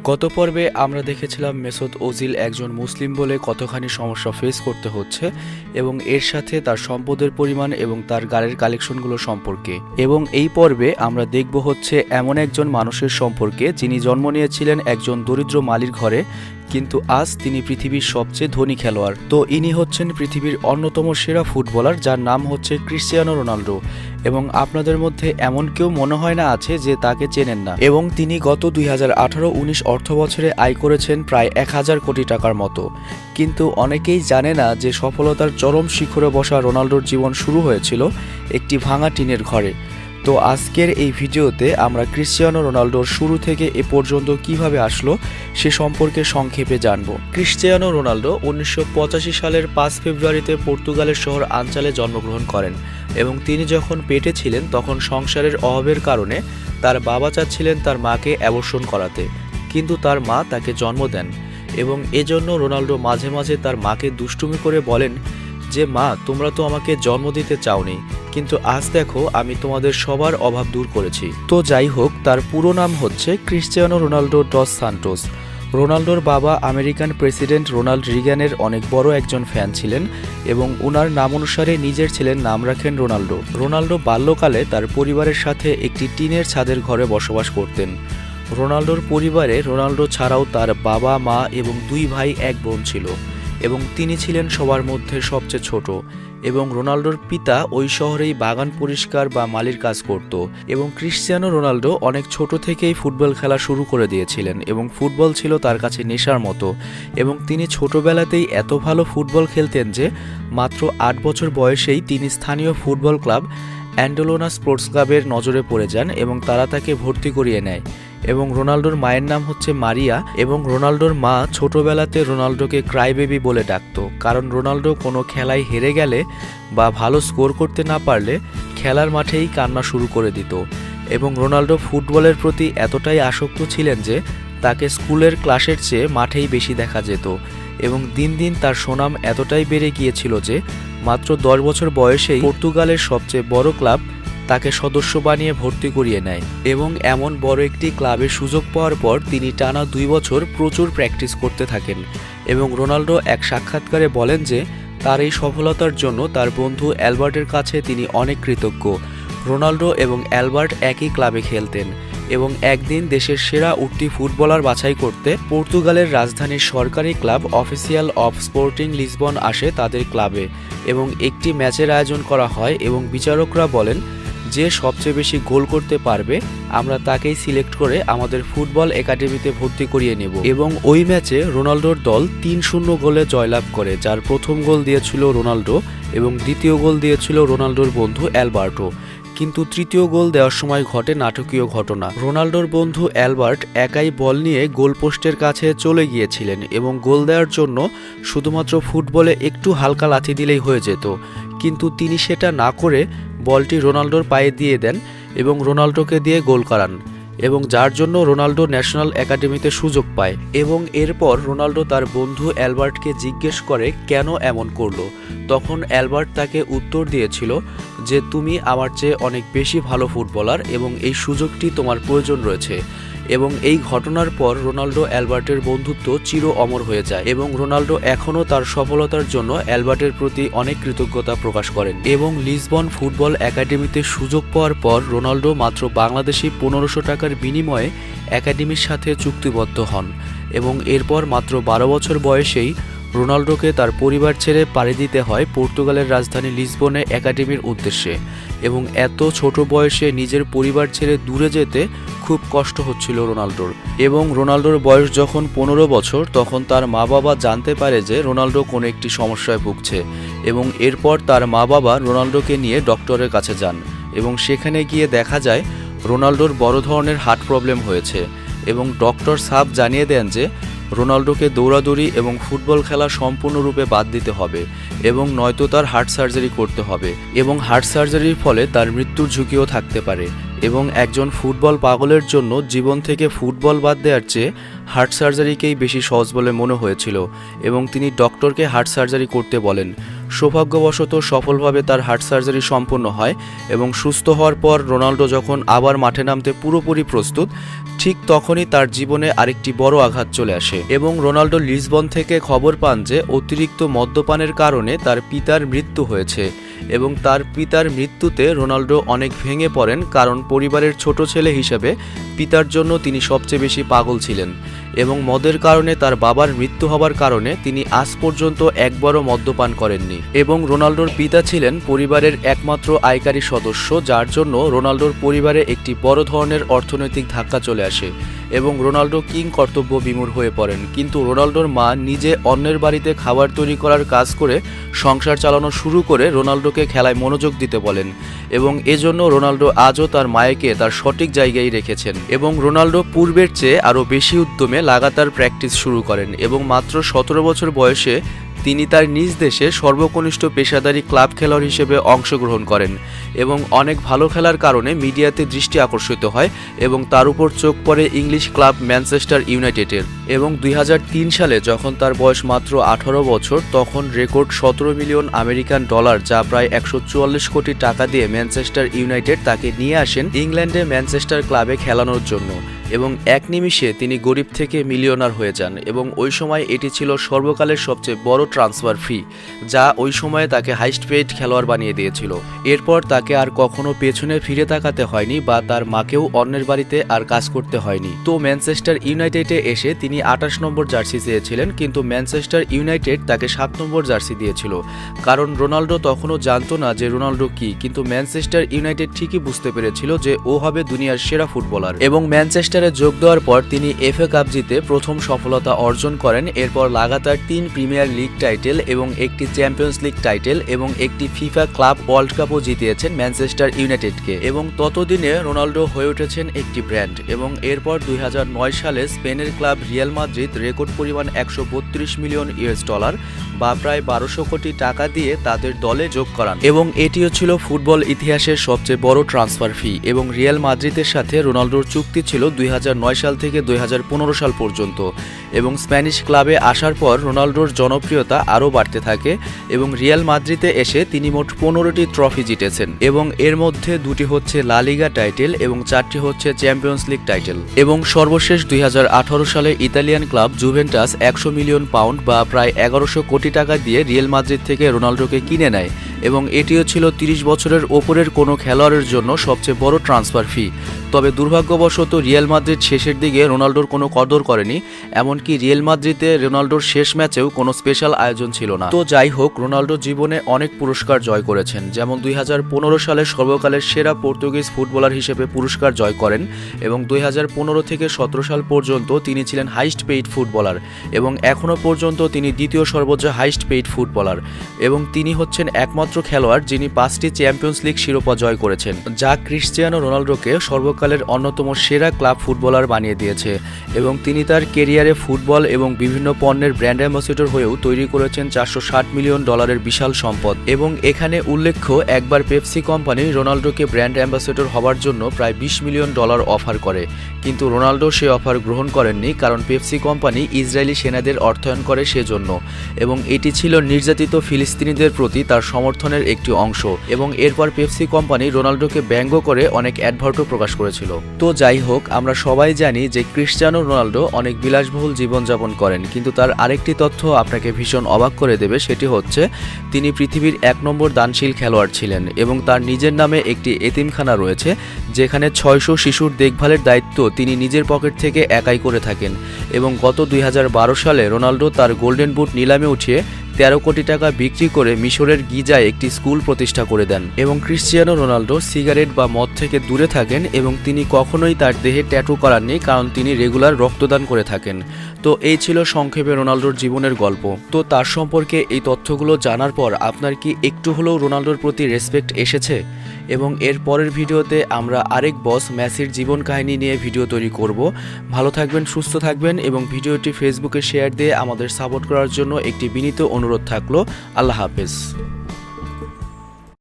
গত পর্বে আমরা দেখেছিলাম মেসুত ওজিল একজন মুসলিম বলে কতখানি সমস্যা ফেস করতে হচ্ছে এবং এর সাথে তার সম্পদের পরিমাণ এবং তার গাড়ির কালেকশনগুলো সম্পর্কে। এবং এই পর্বে আমরা দেখব হচ্ছে এমন একজন মানুষের সম্পর্কে যিনি জন্ম নিয়েছিলেন একজন দরিদ্র মালির ঘরে, কিন্তু আজ তিনি পৃথিবীর সবচেয়ে ধনী খেলোয়াড়। তো ইনি হচ্ছেন পৃথিবীর অন্যতম সেরা ফুটবলার, যার নাম হচ্ছে ক্রিশ্চিয়ানো রোনাল্ডো। এবং আপনাদের মধ্যে এমন কেউ মনে হয় না আছে যে তাকে চেনেন না। এবং তিনি গত 2018-19 অর্থ বছরে আয় করেছেন প্রায় 1000 কোটি টাকার মতো। কিন্তু অনেকেই জানে না যে সফলতার চরম শিখরে বসা রোনাল্ডোর জীবন শুরু হয়েছিল একটি ভাঙা টিনের ঘরে। তো আজকের এই ভিডিওতে আমরা ক্রিশ্চিয়ানো রোনাল্ডোর শুরু থেকে এ পর্যন্ত কিভাবে আসলো সে সম্পর্কে সংক্ষেপে জানব। ক্রিশ্চিয়ানো রোনাল্ডো 1985 সালের 5 ফেব্রুয়ারিতে পর্তুগালের শহর আনচালে জন্মগ্রহণ করেন এবং তিনি যখন পেটে ছিলেন তখন সংসারের অভাবের কারণে তার বাবা চাচ্ছিলেন তার মাকে অ্যাবর্শন করাতে, কিন্তু তার মা তাকে জন্ম দেন। এবং এজন্য রোনাল্ডো মাঝে মাঝে তার মাকে দুষ্টুমি করে বলেন যে, মা, তোমরা তো আমাকে জন্ম দিতে চাওনি, কিন্তু আজ দেখো আমি তোমাদের সবার অভাব দূর করেছি। তো যাই হোক, তার পুরো নাম হচ্ছে ক্রিশ্চিয়ানো রোনাল্ডো ডস সান্টোস। রোনাল্ডোর বাবা আমেরিকান প্রেসিডেন্ট রোনাল্ড রিগানের অনেক বড় একজন ফ্যান ছিলেন এবং ওনার নাম অনুসারে নিজের ছেলের নাম রাখেন রোনাল্ডো। রোনাল্ডো বাল্যকালে তার পরিবারের সাথে একটি টিনের ছাদের ঘরে বসবাস করতেন। রোনাল্ডোর পরিবারে রোনাল্ডো ছাড়াও তার বাবা, মা এবং 2 ভাই 1 বোন ছিল এবং তিনি ছিলেন সবার মধ্যে সবচেয়ে ছোট। এবং রোনাল্ডোর পিতা ওই শহরেই বাগান পরিষ্কার বা মালির কাজ করত। এবং ক্রিশ্চিয়ানো রোনাল্ডো অনেক ছোট থেকেই ফুটবল খেলা শুরু করে দিয়েছিলেন এবং ফুটবল ছিল তার কাছে নেশার মতো। এবং তিনি ছোটবেলাতেই এত ভালো ফুটবল খেলতেন যে মাত্র 8 বছর বয়সেই তিনি স্থানীয় ফুটবল ক্লাব অ্যান্ডোলোনা স্পোর্টস ক্লাবের নজরে পড়ে যান এবং তারা তাকে ভর্তি করিয়ে নেয়। এবং রোনাল্ডোর মায়ের নাম হচ্ছে মারিয়া এবং রোনাল্ডোর মা ছোটবেলাতে রোনাল্ডোকে ক্রাই বেবি বলে ডাকত, কারণ রোনাল্ডো কোনো খেলায় হেরে গেলে বা ভালো স্কোর করতে না পারলে খেলার মাঠেই কান্না শুরু করে দিত। এবং রোনাল্ডো ফুটবলের প্রতি এতটাই আসক্ত ছিলেন যে তাকে স্কুলের ক্লাসের চেয়ে মাঠেই বেশি দেখা যেত। এবং দিন দিন তার সুনাম এতটাই বেড়ে গিয়েছিল যে মাত্র 10 বছর বয়সেই পর্তুগালের সবচেয়ে বড় ক্লাব তাকে সদস্য বানিয়ে ভর্তি করিয়ে নেয়। এবং এমন বড় একটি ক্লাবে সুযোগ পাওয়ার পর তিনি টানা 2 বছর প্রচুর প্র্যাকটিস করতে থাকেন। এবং রোনাল্ডো এক সাক্ষাৎকারে বলেন যে তার এই সফলতার জন্য তার বন্ধু অ্যালবার্টের কাছে তিনি অনেক কৃতজ্ঞ। রোনাল্ডো এবং অ্যালবার্ট একই ক্লাবে খেলতেন এবং একদিন দেশের সেরা উঠতি ফুটবলার বাছাই করতে পর্তুগালের রাজধানীর সরকারি club official of sporting Lisbon আসে তাদের ক্লাবে এবং একটি ম্যাচের আয়োজন করা হয় এবং বিচারকরা বলেন যে সবচেয়ে বেশি গোল করতে পারবে আমরা তাকেই সিলেক্ট করে আমাদের ফুটবল একাডেমিতে ভর্তি করিয়ে নেব। এবং ওই ম্যাচে রোনাল্ডোর দল 3-0 গোলে জয়লাভ করে, যার প্রথম গোল দিয়েছিল রোনাল্ডো এবং দ্বিতীয় গোল দিয়েছিল রোনাল্ডোর বন্ধু অ্যালবার্টো। কিন্তু তৃতীয় গোল দেওয়ার সময় ঘটে নাটকীয় ঘটনা। রোনাল্ডোর বন্ধু অ্যালবার্ট একাই বল নিয়ে গোলপোস্টের কাছে চলে গিয়েছিলেন এবং গোল দেওয়ার জন্য শুধুমাত্র ফুটবলে একটু হালকা লাথি দিলেই হয়ে যেত, কিন্তু তিনি সেটা না করে বলটি রোনাল্ডোর পায়ে দিয়ে দেন এবং রোনাল্ডোকে দিয়ে গোল করান, এবং যার জন্য রোনাল্ডো ন্যাশনাল একাডেমিতে সুযোগ পায়। এবং এরপর রোনাল্ডো তার বন্ধু অ্যালবার্টকে জিজ্ঞেস করে কেন এমন করলো। তখন অ্যালবার্ট তাকে উত্তর দিয়েছিল যে তুমি আমার চেয়ে অনেক বেশি ভালো ফুটবলার এবং এই সুযোগটি তোমার প্রয়োজন রয়েছে। এবং এই ঘটনার পর রোনাল্ডো অ্যালবার্টের বন্ধুত্ব চির অমর হয়ে যায় এবং রোনাল্ডো এখনও তার সফলতার জন্য অ্যালবার্টের প্রতি অনেক কৃতজ্ঞতা প্রকাশ করেন। এবং লিসবন ফুটবল একাডেমিতে সুযোগ পাওয়ার পর রোনাল্ডো মাত্র বাংলাদেশি 1500 টাকার বিনিময়ে একাডেমির সাথে চুক্তিবদ্ধ হন এবং এরপর মাত্র 12 বছর বয়সেই রোনাল্ডোকে তার পরিবার ছেড়ে পাড়ি দিতে হয় পর্তুগালের রাজধানী লিসবনে একাডেমির উদ্দেশ্যে। এবং এত ছোট বয়সে নিজের পরিবার ছেড়ে দূরে যেতে খুব কষ্ট হচ্ছিল রোনাল্ডোর। এবং রোনাল্ডোর বয়স যখন 15 বছর তখন তার মা বাবা জানতে পারে যে রোনাল্ডো কোনো একটি সমস্যায় ভুগছে এবং এরপর তার মা বাবা রোনাল্ডোকে নিয়ে ডক্টরের কাছে যান এবং সেখানে গিয়ে দেখা যায় রোনাল্ডোর বড় ধরনের হার্ট প্রবলেম হয়েছে এবং ডক্টর সাব জানিয়ে দেন যে রোনাল্ডোকে দৌড়াদৌড়ি এবং ফুটবল খেলা সম্পূর্ণরূপে বাদ দিতে হবে এবং নয়তো তার হার্ট সার্জারি করতে হবে এবং হার্ট সার্জারির ফলে তার মৃত্যুর ঝুঁকিও থাকতে পারে। এবং একজন ফুটবল পাগলের জন্য জীবন থেকে ফুটবল বাদ দেওয়ার চেয়ে হার্ট সার্জারিকেই বেশি সহজ বলে মনে হয়েছিল এবং তিনি ডক্টরকে হার্ট সার্জারি করতে বলেন। সৌভাগ্যবশত সফলভাবে তার হার্ট সার্জারি সম্পন্ন হয় এবং সুস্থ হওয়ার পর রোনাল্ডো যখন আবার মাঠে নামতে পুরোপুরি প্রস্তুত, ঠিক তখনই তার জীবনে আরেকটি বড় আঘাত চলে আসে এবং রোনাল্ডো লিসবন থেকে খবর পান যে অতিরিক্ত মদ্যপানের কারণে তার পিতার মৃত্যু হয়েছে এবং তার পিতার মৃত্যুতে রোনাল্ডো অনেক ভেঙে পড়েন, কারণ পরিবারের ছোট ছেলে হিসেবে পিতার জন্য তিনি সবচেয়ে বেশি পাগল ছিলেন এবং মদের কারণে তার বাবার মৃত্যু হবার কারণে তিনি আজ পর্যন্ত একবারও মদ্যপান করেননি। এবং রোনাল্ডোর পিতা ছিলেন পরিবারের একমাত্র আয়কারী সদস্য, যার জন্য রোনাল্ডোর পরিবারে একটি বড় ধরনের অর্থনৈতিক ধাক্কা চলে আসে এবং রোনাল্ডো কিং কর্তব্য বিমূঢ় হয়ে পড়েন। কিন্তু রোনাল্ডোর মা নিজে অন্যের বাড়িতে খাবার তৈরি করার কাজ করে সংসার চালানো শুরু করে রোনাল্ডোকে খেলায় মনোযোগ দিতে বলেন এবং এজন্য রোনাল্ডো আজও তার মায়েকে তার সঠিক জায়গায় রেখেছেন এবং রোনাল্ডো পূর্বের চেয়ে আরও বেশি উদ্যমে লাগাতার প্র্যাকটিস শুরু করেন এবং মাত্র 17 বছর বয়সে তিনি তার নিজ দেশে সর্বকনিষ্ঠ পেশাদারী ক্লাব খেলোয়াড় হিসেবে অংশগ্রহণ করেন এবং অনেক ভালো খেলার কারণে মিডিয়াতে দৃষ্টি আকর্ষিত হয় এবং তার উপর চোখ পড়ে ইংলিশ ক্লাব ম্যানচেস্টার ইউনাইটেডের। এবং 2003 সালে যখন তার বয়স মাত্র 18 বছর, তখন রেকর্ড 17 মিলিয়ন আমেরিকান ডলার, যা প্রায় 144 কোটি টাকা দিয়ে ম্যানচেস্টার ইউনাইটেড তাকে নিয়ে আসেন ইংল্যান্ডে ম্যানচেস্টার ক্লাবে খেলানোর জন্য এবং এক নিমিষে তিনি গরিব থেকে মিলিয়নার হয়ে যান এবং ওই সময় এটি ছিল সর্বকালের সবচেয়ে বড় ট্রান্সফার ফি, যা ওই সময়ে তাকে হাইস্ট পেইড খেলোয়াড় বানিয়ে দিয়েছিল। এরপর তাকে আর কখনো পেছনে ফিরে তাকাতে হয়নি বা তার মাকেও অন্যের বাড়িতে আর কাজ করতে হয়নি। তো ম্যানচেস্টার ইউনাইটেডে এসে তিনি 28 নম্বর জার্সি চেয়েছিলেন, কিন্তু ম্যানচেস্টার ইউনাইটেড তাকে 7 নম্বর জার্সি দিয়েছিল, কারণ রোনাল্ডো তখনও জানতো না যে রোনাল্ডো কি, কিন্তু ম্যানচেস্টার ইউনাইটেড ঠিকই বুঝতে পেরেছিল যে ও হবে দুনিয়ার সেরা ফুটবলার। এবং ম্যানচেস্টার যোগ দেওয়ার পর তিনি এফএ কাপ জিতে প্রথম সফলতা অর্জন করেন। এরপর লাগাতার 3 প্রিমিয়ার লিগ টাইটেল এবং একটি চ্যাম্পিয়ন্স লিগ টাইটেল এবং একটি ফিফা ক্লাব ওয়ার্ল্ড কাপও জিতিয়েছেন ম্যানচেস্টার ইউনাইটেডকে এবং ততদিনে রোনাল্ডো হয়ে উঠেছেন একটি ব্র্যান্ড। এবং এরপর 2009 সালে স্পেনের ক্লাব রিয়াল মাদ্রিদ রেকর্ড পরিমাণ 132 মিলিয়ন ইউএস ডলার বা প্রায় 1200 কোটি টাকা দিয়ে তাদের দলে যোগ করান এবং এটিও ছিল ফুটবল ইতিহাসের সবচেয়ে বড় ট্রান্সফার ফি। এবং রিয়াল মাদ্রিদের সাথে রোনাল্ডোর চুক্তি ছিল 2009 সাল থেকে 2015 সাল পর্যন্ত এবং স্প্যানিশ ক্লাবে আসার পর রোনাল্ডোর জনপ্রিয়তা আরও বাড়তে থাকে এবং রিয়াল মাদ্রিদে এসে তিনি মোট 15টি ট্রফি জিতেছেন এবং এর মধ্যে 2টি হচ্ছে লা লিগা টাইটেল এবং 4টি হচ্ছে চ্যাম্পিয়ন্স লিগ টাইটেল। এবং সর্বশেষ 2018 সালে Italian club Juventus 100 million pound বা প্রায় 1100 কোটি টাকা দিয়ে রিয়াল মাদ্রিদ থেকে রোনাল্ডোকে কিনে নেয় এবং এটিও ছিল 30 বছরের ওপরের কোনো খেলোয়াড়ের জন্য সবচেয়ে বড় ট্রান্সফার ফি। তবে দুর্ভাগ্যবশত রিয়াল মাদ্রিদ শেষের দিকে রোনাল্ডোর কোনো কদর করেনি, এমনকি রিয়াল মাদ্রিদে রোনাল্ডোর শেষ ম্যাচেও কোনো স্পেশাল আয়োজন ছিল না। তো যাই হোক, রোনাল্ডো জীবনে অনেক পুরস্কার জয় করেছেন, যেমন 2015 সালে সর্বকালের সেরা পর্তুগিজ ফুটবলার হিসেবে পুরস্কার জয় করেন এবং 2015 থেকে 17 সাল পর্যন্ত তিনি ছিলেন হাইস্ট পেইড ফুটবলার এবং এখনও পর্যন্ত তিনি দ্বিতীয় সর্বোচ্চ হাইস্ট পেইড ফুটবলার এবং তিনি হচ্ছেন একমাত্র খেলোয়াড় যিনি 5টি চ্যাম্পিয়ন্স লিগ শিরোপা জয় করেছেন, যা ক্রিশ্চিয়ানো রোনাল্ডোকে সর্বকালের অন্যতম সেরা ক্লাব ফুটবলার বানিয়ে দিয়েছে। এবং তিনি তার কেরিয়ারে ফুটবল এবং বিভিন্ন পণ্যের ব্র্যান্ড অ্যাম্বাসেডর হয়েও তৈরি করেছেন 460 মিলিয়ন ডলারের বিশাল সম্পদ। এবং এখানে উল্লেখ্য, একবার পেপসি কোম্পানি রোনাল্ডোকে ব্র্যান্ড অ্যাম্বাসেডর হওয়ার জন্য প্রায় 20 মিলিয়ন ডলার অফার করে, কিন্তু রোনাল্ডো সে অফার গ্রহণ করেননি, কারণ পেপসি কোম্পানি ইসরায়েলি সেনাদের অর্থায়ন করে সেজন্য এবং এটি ছিল নির্যাতিত ফিলিস্তিনিদের প্রতি তার সমর্থনের একটি অংশ। এবং এরপর পেপসি কোম্পানি রোনাল্ডোকে ব্যঙ্গ করে অনেক অ্যাডভার্টও প্রকাশ করেছিল। তো যাই হোক, আমরা সবাই জানি যে ক্রিশ্চিয়ানো রোনাল্ডো অনেক বিলাসবহুল জীবনযাপন করেন, কিন্তু তার আরেকটি তথ্য আপনাকে ভীষণ অবাক করে দেবে, সেটি হচ্ছে তিনি পৃথিবীর 1 নম্বর দানশীল খেলোয়াড় ছিলেন এবং তার নিজের নামে একটি এতিমখানা রয়েছে যেখানে 600 শিশুর দেখভালের দায়িত্ব তিনি নিজের পকেট থেকে একাই করে থাকেন। এবং গত 2012 সালে রোনাল্ডো তার গোল্ডেন বুট নিলামে উঠিয়ে 13 কোটি টাকা বিক্রি করে মিশরের গিজায় একটি স্কুল প্রতিষ্ঠা করে দেন। এবং ক্রিশ্চিয়ানো রোনাল্ডো সিগারেট বা মদ থেকে দূরে থাকেন এবং তিনি কখনোই তার দেহে ট্যাটু করাননি, কারণ তিনি রেগুলার রক্তদান করে থাকেন। তো এই ছিল সংক্ষেপে রোনাল্ডোর জীবনের গল্প। তো তার সম্পর্কে এই তথ্যগুলো জানার পর আপনার কি একটু হলেও রোনাল্ডোর প্রতি রেসপেক্ট এসেছে? এবং এর পরের ভিডিওতে আমরা আরেক বস মেসির জীবন কাহিনী নিয়ে ভিডিও তৈরি করব। ভালো থাকবেন, সুস্থ থাকবেন এবং ভিডিওটি ফেসবুকে শেয়ার দিয়ে আমাদের সাপোর্ট করার জন্য একটি বিনীত অনুরোধ থাকলো। আল্লাহ হাফেজ।